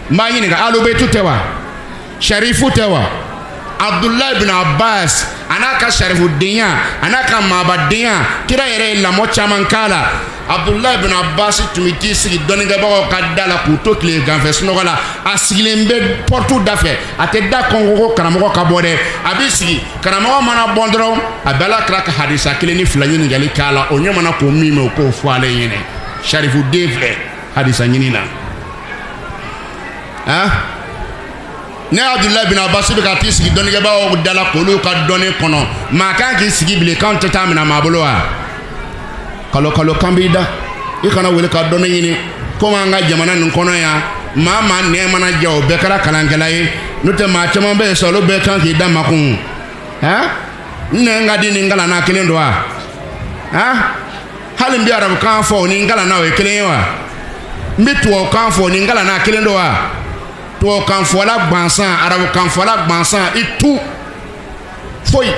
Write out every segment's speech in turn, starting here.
m'a ɲininka Alubeitu tɛ wa Sharifu tɛ wa Abdullah ibn Abbas ana ka Sharifudenya ana ka Mabadenya kira yɛrɛ ye lamɔ caman k'a la Abdullah ibn Abbas tun bɛ t'i sigi dɔnnibagaw ka da la k'u to tile ganfɛ sunɔgɔ la a sigilen bɛ porte da fɛ a tɛ da kɔngɔ ko karamɔgɔ ka bɔ dɛ a bɛ sigi karamɔgɔ mana bɔ dɔrɔn a bɛ Ala kira ka hadisa 1 ni 2 ɲininkali k'a la o ɲɛ mana k'o min mɛn o k'o fɔ ale ɲɛna Sharifuden filɛ hadisa ɲini na ne Abdullah ibn Abbas bɛ ka t'i sigi dɔnnibagaw da la k'olu ka dɔnni kɔnɔ maa kan k'i sigi bilen k'anw tɛ taa minɛ maa bolo wa kalo kan b'i da i kana wele ka dɔnni ɲini komi an ka jamana nin kɔnɔ yan maa nɛɛ mana ja o bɛɛ kɛra kalankɛla ye n'o tɛ maa caman bɛ yen sa olu bɛɛ kan k'i da makun n nɛ ka di ni n kalanna kelen don wa hali n bɛ arabukan fɔ o ni n kalanna o ye kelen ye wa n bɛ tubabukan fɔ o ni n kalanna kelen don wa tubabukan fɔla gansan arabukan fɔla gansan i tu foyi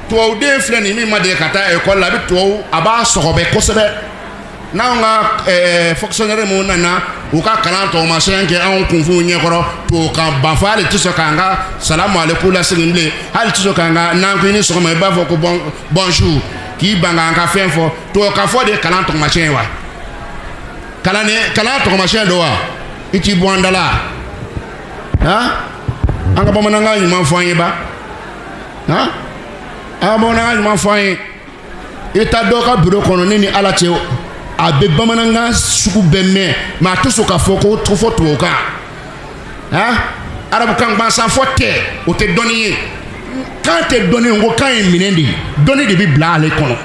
tubabuden filɛ nin min ma deli ka taa ekɔli la a bɛ tubabu a b'a sɔgɔbɛ kosɛbɛ n'anw ka fonctionnaire minnu nana u ka kalan tɔgɔmasɛn kɛ anw kunfin ɲɛkɔrɔ tubabukan banfɔ hali tɛ sɔn k'an ka salamu aleykum lasegin bilen hali tɛ sɔn k'an ka n'an ko i ni sɔgɔma i b'a fɔ ko bonjour k'i ban k'an ka fɛn fɔ tubabukan fɔ de ye kalan tɔgɔmasɛn ye wa kalan tɔgɔmasɛn don wa i t'i bɔ an da la an ka bamanankan ɲuman fɔ an ye ba an ka bamanankan ɲuman fɔ an ye i ta dɔ ka bureau kɔnɔ ne ni Ala cɛ a bɛ bamanankan sugu bɛɛ mɛn mais a tɛ sɔn k'a fɔ ko fɔ tubabukan arabukan gansan fɔ tɛ o tɛ dɔnni ye kan tɛ dɔnni ye ko kan ye minɛn de ye dɔnni de bɛ bila ale kɔnɔ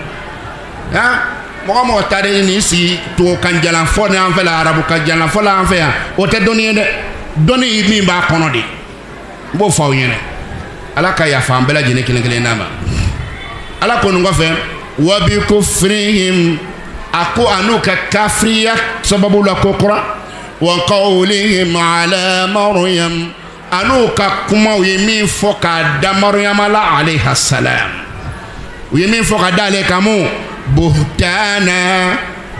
mɔgɔ taara ni sigi tubabukan jalan fɔ ni an fɛ la arabukan jalan fɔ la an fɛ yan o tɛ dɔnni ye dɛ dɔnni ye min b'a kɔnɔ de n b'o fɔ aw ɲɛna Ala ka yafa an bɛɛ lajɛlen kelen kelen n'a ma Ala ko nin kɔfɛ wa bi kufrihim a ko a n'u ka kafiriya sababu la ko kura wa qawlihim ala Maryam a n'u ka kumaw ye min fɔ k'a da Maryama la alayha salam u ye min fɔ ka da ale kan mun buhtana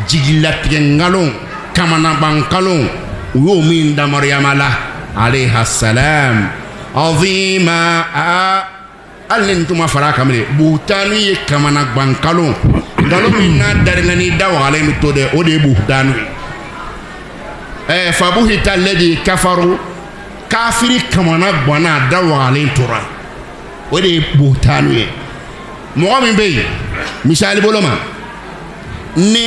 jigilatigɛ nkalon kamanaban nkalon u y'o min da Maryama la alayha salam azima hali ni tuma fara kan dɛ buhtanu ye kamanaban nkalon nkalon min n'a darila ni da wagalen bɛ to dɛ o de ye buhtanu ye fabuhita alladhi kafaru kafiri kamana ganna da wagalen tora o de ye buhtanu ye mɔgɔ min bɛ yen misali bolo ma ni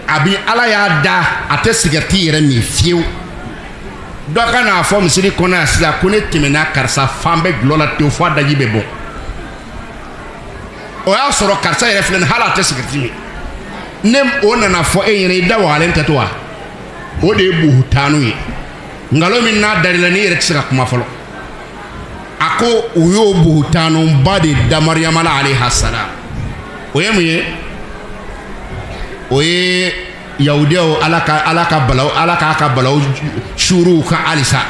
a bi Ala y'a da a tɛ sigɛriti yɛrɛ min fiyewu dɔ ka n'a fɔ misiri kɔnɔ yan sisan ko ne tɛmɛna karisa fan bɛɛ gulɔ la ten fɔ a daji bɛ bɔ o y'a sɔrɔ karisa yɛrɛ filɛ nin hali a tɛ sigɛriti min ne o nana fɔ e ɲɛna i da wagalen tɛ to wa o de ye buhutanu ye nkalon min n'a darila ni yɛrɛ tɛ se ka kuma fɔlɔ a ko u y'o buhutanuba de da Maryama la alayha salam o ye mun ye o ye yahudiyaw Ala k'a ka balaw suruw kan halisa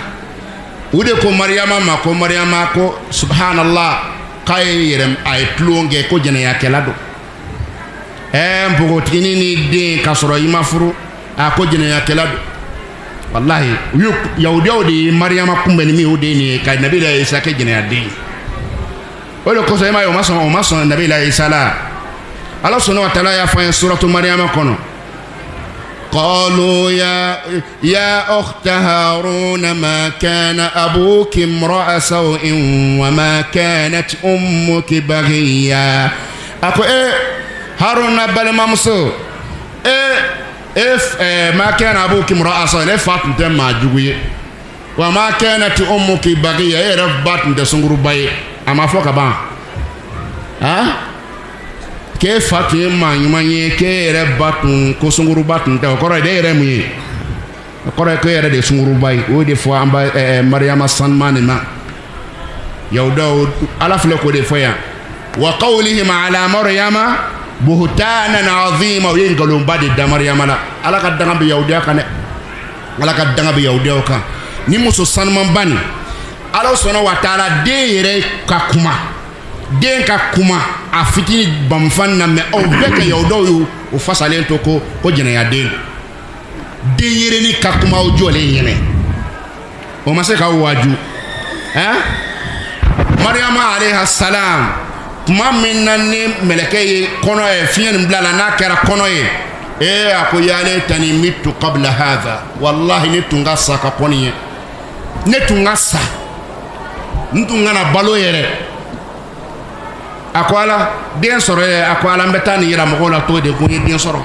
u de ko Maryama ma ko Maryama ko subhanallah k'a ye a ye tulon kɛ ko jɛnɛyakɛla don npogotigini ni den k'a sɔrɔ i ma furu a ko jɛnɛyakɛla don wallahi yahudiyaw de ye Maryama kunbɛn ni min o de ye nin ye ka Nabila Isa kɛ jɛnɛyaden o de kosɔn i m'a ye o ma sɔn Nabila Isa la Ala subhanahu wa ta'ala y'a fɔ an ye suratu Maryama kɔnɔ قالوا يا أخت هارون ما كان أبوك امرأ سوء وما كانت أمك بغيا أكو هارون بل ممسو ما كان أبوك امرأ سوء فاتن تما جوي وما كانت أمك بغيا رفبات ندسنغرو باي أما فوق بان ke fatu ma nyumanye ke yere batun ko sunguru batun ta ko re yere mu ye ko re ko yere de sunguru bay o de fo amba Maryama sanmane ma yawda ala fle ko de fo ya wa qawlihim ala Maryama buhtanan azima wa yingalum badi da Maryama la ala ka danga bi yawda kan ala ka danga bi yawda kan ni muso sanman bani ala subhanahu wa ta'ala de yere ka kuma den ka kuma a fitini bamfan na me aw bɛɛ ka yahudaw y'o fasalen to ko jɛnɛyaden denyere ni kakuma o jole yene o ma se ka waju Maryam alayha salam kuma min nan ni meleke kono e fiyen blala na kera kono e ako yale tani mitu qabla hadha wallahi ni tunga saka poniye ne tunga sa ntunga na balo yere akwala den soro akwala mbetani yira mo la to de ko den soro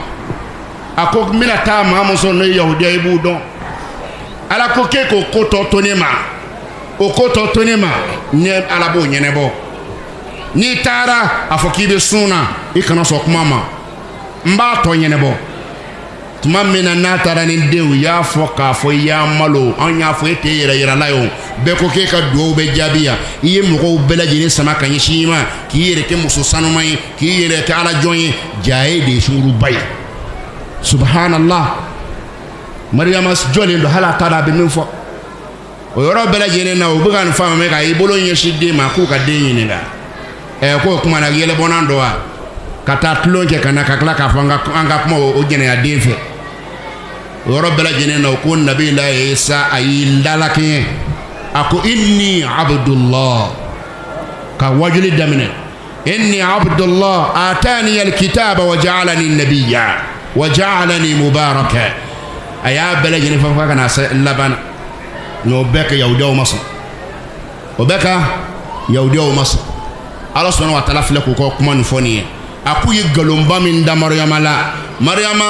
ako mina ta ma mo so no yahudiya ibu don ala ko ke ko koto tonema o koto tonema ne ala bo nyene bo ni tara afokibe suna ikana so kuma mba to nyene bo tuma mina na tara ni dewu ya foka fo ya malo anya fo ete yira layo be ko ke ka do be jabiya iye mo ko bela jini sama kan yishima ki yere ke muso sanumai ki yere ke ala joyi jaye de shuru bay subhanallah Maryam jole ndo hala tada be min fo o yoro bela jini na o bugan fama me ka ibolo nyeshi de ma ku ka de yini la ko kuma na yele bonando wa kata tlonke kana kakla ka fanga anga kuma o jene ya defe yoro bela jini na ko nabi la Isa ayi lalake ako inni abdullah ka wajuli damine inni abdullah atani alkitaba wa ja'alani nabiyya wa ja'alani mubaraka aya bela jini fa kana labana no beka yawdaw masa o beka yawdaw masa Allah subhanahu wa ta'ala file ko kuma ni foni akuyi galomba min da Maryama la Maryama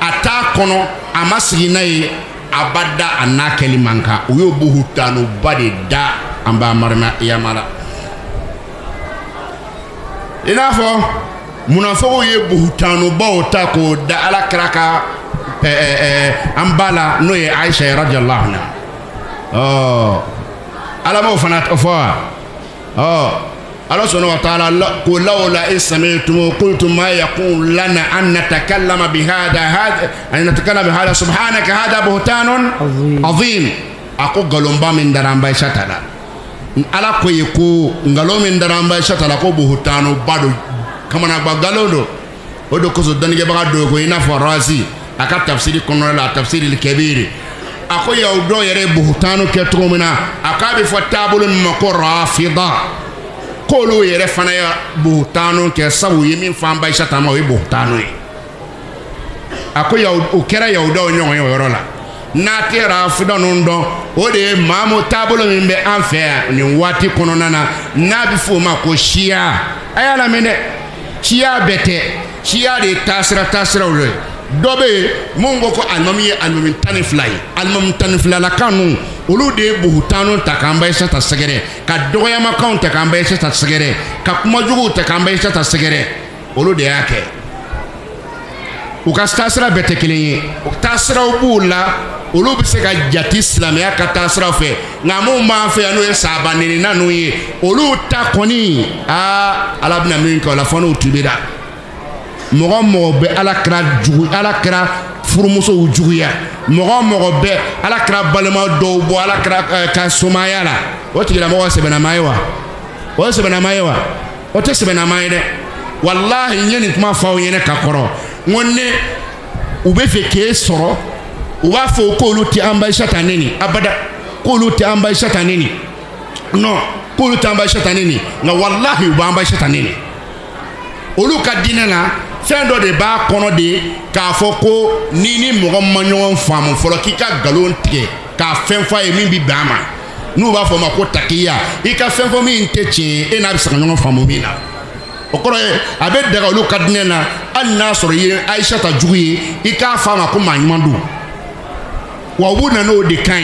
ata kono amasigi nayi abada anakeli manka uyo buhutanu bade da amba Maryama yamala inafo munafo ye buhutanu bawta ko da ala kraka ambala no ye Aisha radhiyallahu anha ala mo fanat ofwa Allah subhanahu wa ta'ala qul lawla ismi'tum qultum ma yakun lana an natakallama bihadha an natakallama bihadha subhanaka hadha buhtanun azim ako galomba min daramba shatala ala ko yiko ngalo min daramba shatala ko buhtanu bado kama na bagalodo odo ko so danige baga do ko ina farazi aka tafsiri kono la tafsiri al-kabir ako yawdo yere buhtanu ke tromina aka bi fatabulun maqrafida kolo yere fana ya buhtanu ke sabu yemi famba ishata ma we buhtanu ako ya o kera ya odo nyon yoro la na tera fudo ndo o de mamu tabulo mbe anfe ni wati kono nana na bi fu ma ko shia ayala mene shia bete shia de tasra ule dobe mungo ko almami tanifly la kanu olu de buhutanu takamba isa ta segere ka doya makon takamba isa ta segere ka kuma jugu takamba isa ta segere olu de yake ukastasra bete kilinyi uktasra ubula olu bi se ka jati islamia ka tasra fe ngamu ma fe anu esaba nini nanu yi olu ta koni alabna min ko la fono utubida mogo be alakra jugu alakra furumuso juguya mogo be alakra balema do bo alakra ka somaya la o tigila mogo sebena maiwa o te sebena maide wallahi nyeni tuma fawo yene kakoro ngonne ube fe ke soro uba fo ko luti amba shatanini abada ko luti amba shatanini no ko luti amba shatanini na wallahi uba amba shatanini oluka dinana sendo de ba kono de ka foko nini mogo manyon famu folo kika galon tie ka fenfa e min bi bama nu ba fo mako takiya ika fenfo mi nteche e na bisa nyon famu mina okoro abe daga oluka dinana anna soro ye Aisha ta juguye ika fama ko manmandu wa wuna no de kan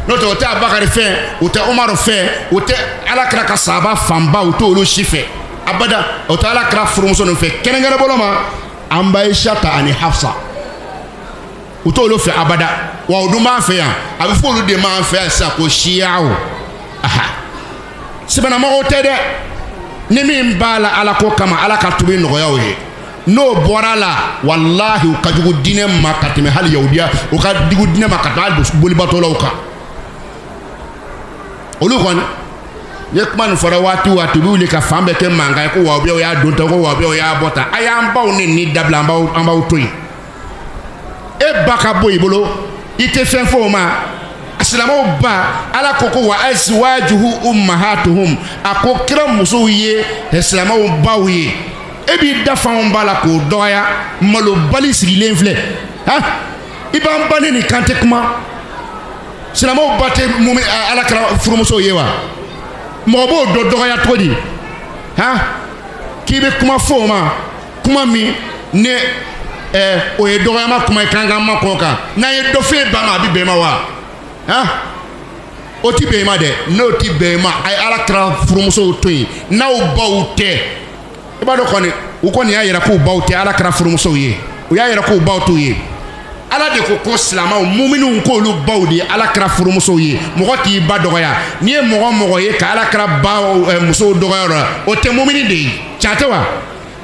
no to ta Abakar fe o ta Umar fe o ta alakra ka saba famba o to olu shife abada o ta alakra furumuso no fe kenengere boloma amba Aisha ta ani Hafsa o to olu fe abada wa oduma fe ya abi fo olu de ma fe sa ko shiao aha sibana mo o tede ni mi mbala ala ko kama ala ka tubi no yawo ye no borala wallahi ka jugu dine makatime hal yaudiya o ka jugu dine makata boli batola ka olu kon yekman fara watu bi ka fambe ke manga ko wa bi ya don to ko wa bi ya bota aya mbaw ni dabla mbaw toyi e baka boy bolo ite fen fo ma asilamaw ba ala koko wa azwajuhu ummahatuhum ako kira muso ye asilamaw baw ye ebi dafan bala ko doya malo bali sigilen filɛ ha iban bani ni kante kuma silamaw bate mumin ala kira furumuso ye wa mɔgɔ b'o dɔ dɔgɔya cogo di ha k'i bɛ kuma fɔ o ma kuma min ne o ye dɔgɔyama kuma ye kan ma kɔn kan n'an ye dɔ f'e ba ma a bɛ bɛn ma wa ha o ti bɛn ma dɛ n'o ti bɛn ma a ye ala kira furumusow to yen n'aw baw tɛ i b'a dɔn kɔni u kɔni y'a yɛrɛ k'u baw tɛ ala kira furumusow ye u y'a yɛrɛ k'u baw t'u ye ala de ko silamaw muminun k'olu baw de ala kira furumusow ye mɔgɔ t'i ba dɔgɔya n'i ye mɔgɔ ye ka ala kira ba musow dɔgɔya la o tɛ mumini de ye tiɲɛ tɛ wa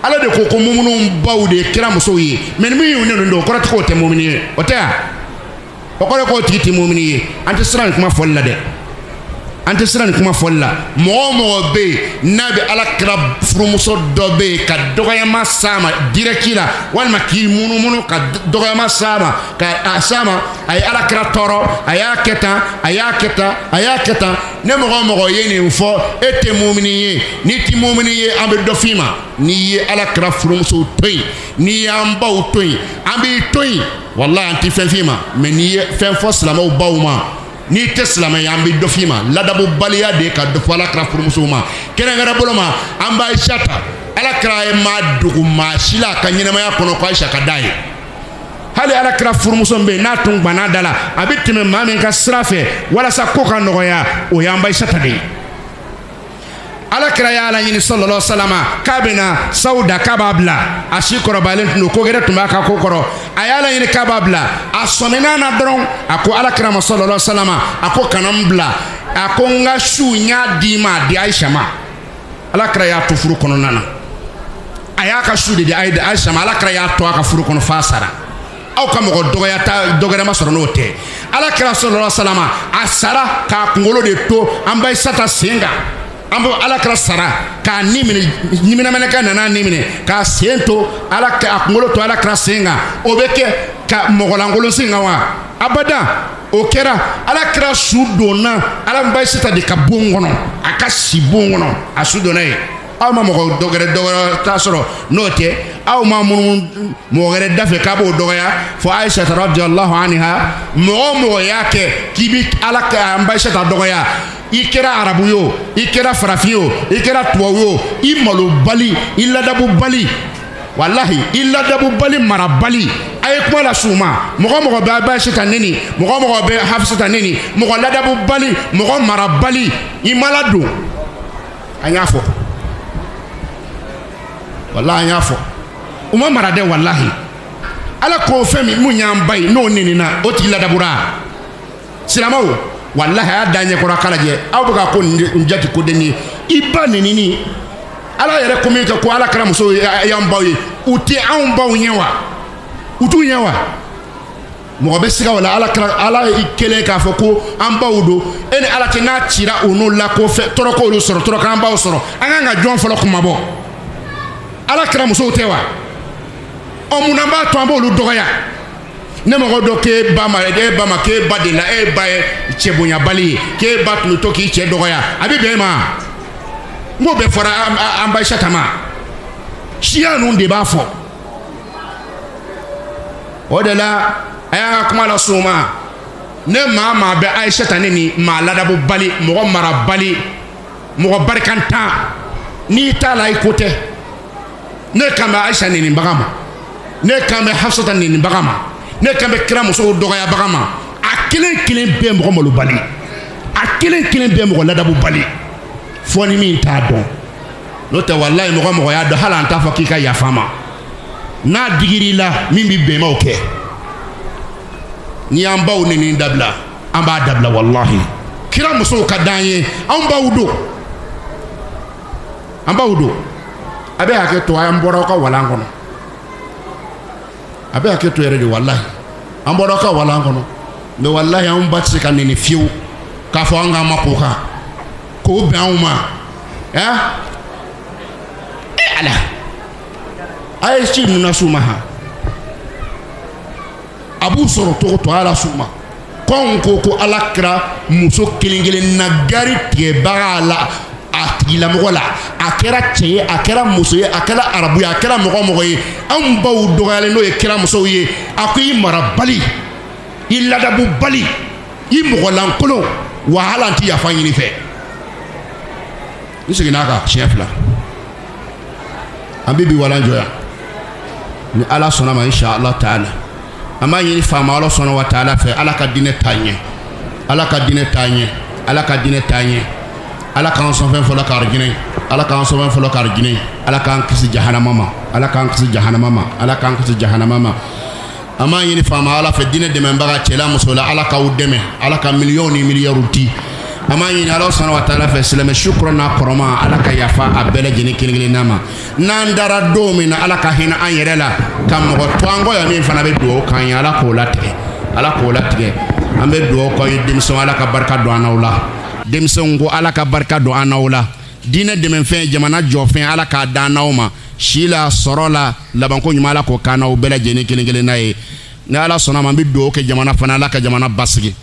ala de ko muminun baw de kira musow ye mɛ ni min y'u ne don o kɔrɔ tɛ k'o tɛ mumini ye o tɛ ya o kɔrɔ k'o tigi tɛ mumini ye an tɛ siran nin kuma fɔli la dɛ an tɛ siran nin kuma fɔli la mɔgɔ bɛ yen n'a bɛ ala kira furumuso dɔ bɛ yen ka dɔgɔyama s'a ma direct la walima k'i munumunu ka dɔgɔyama s'a ma ka a s'a ma a ye ala kira tɔɔrɔ a y'a kɛ tan a y'a kɛ tan a y'a kɛ tan ne mɔgɔ ye nin fɔ e tɛ mumini ye n'i tɛ mumini ye an bɛ dɔ f'i ma n'i ye ala kira furumuso to yen n'i y'an baw to yen an b'i to yen walahi an tɛ fɛn f'i ma mɛ n'i ye fɛn fɔ silamɛw baw ma n'i tɛ silamɛ an bɛ dɔ f'i ma ladabu baliya de ka dɔ fɔ ala kira furumusow ma kɛrɛnkɛrɛn bolo ma an b'a Aisha ta ala kira ye maa dogo maa si la a ka ɲɛnamaya kɔnɔ ko Aisha ka d'a ye hali ala kira furumuso bɛ yen n'a tun gbanna da la a bɛ tɛmɛ maa min ka sira fɛ walasa ko ka nɔgɔya o y'an b'a Aisha ta de ye ala kira y'a laɲini sallallahu alaihi wasallam k'a bɛna Sauda k'a b'a bila a si kɔrɔbalen tun don ko gɛrɛ tun b'a ka ko kɔrɔ a y'a laɲini k'a b'a bila a sɔmina na dɔrɔn a ko ala kira ma sallallahu alaihi wasallam a ko kana n bila a ko n ka su n y'a di ma a di Aisha ma ala kira y'a to furu kɔnɔna na a y'a ka su de di Aisha ma ala kira y'a to a ka furu kɔnɔ f'a sara aw ka mɔgɔ dɔgɔyama sɔrɔ n'o tɛ ala kira sallallahu alaihi wasallam a sara k'a kunkolo de to an b'a Aisha ta sen kan an bɛ ala kira sara k'a ni minɛ ɲiminamɛnɛkɛ nana ni minɛ k'a sen to a kunkolo to ala kira sen kan o bɛ kɛ ka mɔgɔlankolon sen kan wa abada o kɛra ala kira su donna ala b'a Aisha de ka bon kɔnɔ a ka si bon kɔnɔ a su donna ye aw ma mɔgɔ dɔgɔyɛ t'a sɔrɔ n'o tɛ aw ma minnu mɔgɔ wɛrɛ da fɛ k'a b'o dɔgɔya fɔ Aisha radiyallahu anha mɔgɔ y'a kɛ k'i bi ala ka an b'a Aisha dɔgɔya i kɛra arabu ye o i kɛra farafin ye o i kɛra tubabu ye o i malo bali i ladabu bali walahi i ladabu bali mara bali a ye kuma la s'u ma mɔgɔ bɛ Aisha ta neni mɔgɔ bɛ Hafsa ta neni mɔgɔ ladabu bali mɔgɔ mara bali i ma ladon an y'a fɔ walahi an y'a fɔ u ma mara dɛ walahi ala ko fɛn min mun y'an ba ye n'o nenina o tigi ladabura silamɛw walahi a y'a da ɲɛkɔrɔ k'a lajɛ aw bɛ ka ko nin jati ko den ye i ba nenini ala yɛrɛ ko min kɛ ko ala kɛra muso y'an baw ye u tɛ anw baw ɲɛ wa u t'u ɲɛ wa mɔgɔ bɛ siga o la ala kelen k'a fɔ ko an baw don e ni ala cɛ n'a cira u n'u la ko fɛ tɔɔrɔ k'olu sɔrɔ tɔɔrɔ k'an baw sɔrɔ an kan ka jɔn fɔlɔ kuma bɔ ala kɛra musow tɛ wa ɔ munna b'a to an b'olu dɔgɔya ne mɔgɔ dɔ k'e ba ma k'e ba de la e ba ye cɛ bonyabali ye k'e ba tun bɛ to k'i cɛ dɔgɔya a bɛ bɛn e ma n b'o bɛɛ fɔra an ba Aisha ta ma siya ninnu de b'a fɔ o de la a y'an ka kuma la s'o ma ne maa bɛ Aisha ta ne ni maa ladabu bali mɔgɔ mara bali mɔgɔ barikantan n'i t'a la i ko tɛ ne kan bɛ Aisha nenibaga ma ne kan bɛ Hafsa ta nenibaga ma ne kan bɛ kira musow dɔgɔyabaga ma a kelen bɛɛ mɔgɔ malo bali a kelen bɛɛ mɔgɔ ladabu bali fɔ ni min t'a dɔn n'o tɛ walahi mɔgɔ y'a dɔn hali an t'a fɔ k'i ka yafa ma n'a digir'i la min bɛ bɛnbaw kɛ n'i y'an baw neni dabila an b'a dabila walahi kira musow ka d'an ye anw baw don a bɛ hakɛ to an bɔra aw ka walan kɔnɔ a bɛ hakɛ to yɛrɛ de walahi an bɔra aw ka walan kɔnɔ mɛ walahi anw ba tɛ se ka neni fiyewu k'a fɔ an k'an ma k'o kan k'o bɛn anw ma ala a ye ci ninnu na s'u ma han a b'u sɔrɔ cogo to ala s'u ma kon ko ala kira muso kelen na gari tigɛ baga la a tigila mɔgɔ la a kɛra cɛ ye a kɛra muso ye a kɛra arabu ye a kɛra mɔgɔ ye an baw dɔgɔyalen n'o ye kira musow ye a ko i mara bali i ladabu bali i mɔgɔ lankolon wa hali an ti yafa ɲini fɛ n seginna a kan siɲɛ 2 an bɛ bi walan jɔ yan ni ala sɔnna ma insha Allah ta'ala an b'a ɲini faama ala sɔnna wa ta'ala fɛ ala ka diinɛ taa ɲɛ ala ka diinɛ taa ɲɛ ala ka diinɛ taa ɲɛ ala k'an sɔn fɛn fɔlɔ ka arjinɛ ala k'an sɔn fɛn fɔlɔ ka arjinɛ ala k'an kisi jahanama ma ala k'an kisi jahanama ma ala k'an kisi jahanama ma an b'a ɲini faama ala fɛ diinɛ dɛmɛbaga cɛla muso la ala k'aw dɛmɛ ala ka miliyɔn ni miliyariw di an b'a ɲini ala sɔnna wa ta'ala fɛ silamɛ sukura n'a kɔrɔma ala ka yafa a bɛɛ lajɛlen kelen-kelenna ma n'an dara don min na ala ka hinɛ an yɛrɛ la ka mɔgɔ to an kɔ yan min fana bɛ dugawu k'an ye ala k'o latigɛ ala k'o latigɛ an bɛ dugawu k'aw ye denmisɛnw ala ka barika don an n'aw la denmisɛnw ko ala ka barika don an n'aw la diinɛ dɛmɛfɛn jamana jɔfɛn ala k'a da n'aw ma si la sɔrɔ la labanko ɲuman ala k'o k'an n'aw bɛɛ lajɛlen kelen-kelenna ye ni ala sɔnna ma an bɛ dugawu kɛ jamana fana ala ka jamana basigi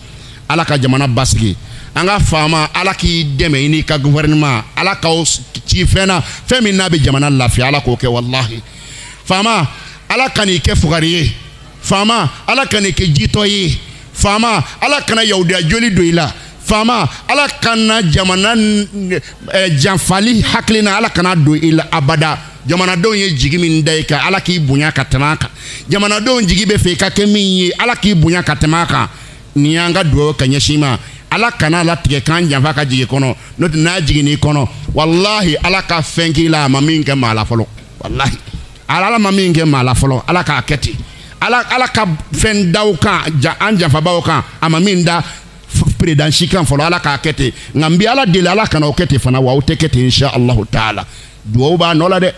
ala ka jamana basigi an ka faama ala k'i dɛmɛ i n'i ka gouvernement ala k'aw ci fɛn na fɛn min n'a bɛ jamana lafiya ala k'o kɛ wallahi faama ala ka n'i kɛ fugari ye faama ala ka n'i kɛ jitɔ ye faama ala kana yahudiya joli don i la faama ala kana jamana janfali hakilina ala kana don i la abada jamanadenw ye jigi min da i kan ala k'i bonya ka tɛmɛ a kan jamanadenw jigi bɛ fɛ i ka kɛ min ye ala k'i bonya ka tɛmɛ a kan nin y'an ka dugawu ka ɲɛsin ma ala kana latigɛ k'an janfa ka jigin kɔnɔ n'o tɛ n'a jiginn'i kɔnɔ wallahi ala ka fɛn k'i la a ma min kɛ maa la fɔlɔ wallahi ala ma min kɛ maa la fɔlɔ ala k'a kɛ ten ala ka fɛn daw kan an janfabaw kan a ma min da président si kan fɔlɔ ala k'a kɛ ten nka n bɛ ala deli ala kana o kɛ ten fana wa o tɛ kɛ ten insha Allahu ta'ala dugawu b'a nɔ la dɛ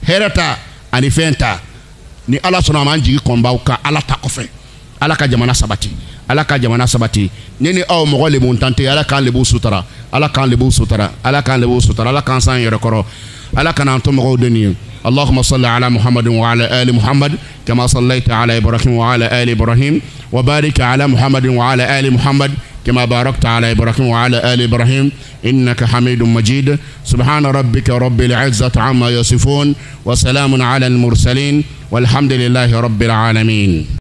hɛrɛ ta ani fɛn ta ni ala sɔnna a ma an jigi kɔnbaw kan ala ta kɔfɛ ala ka jamana sabati ala ka jamana sabati ne ni aw mɔgɔ lebu tante ala k'an lebu sutara ala k'an lebu sutara ala k'an lebu sutara ala k'an san yɛrɛ kɔrɔ ala kana an to mɔgɔw den ye اللهم صل على محمد وعلى آل محمد كما صليت على إبراهيم وعلى آل إبراهيم وبارك على محمد وعلى آل محمد كما باركت على إبراهيم وعلى آل إبراهيم إنك حميد مجيد سبحان ربك رب العزة عما يصفون وسلام على المرسلين والحمد لله رب العالمين.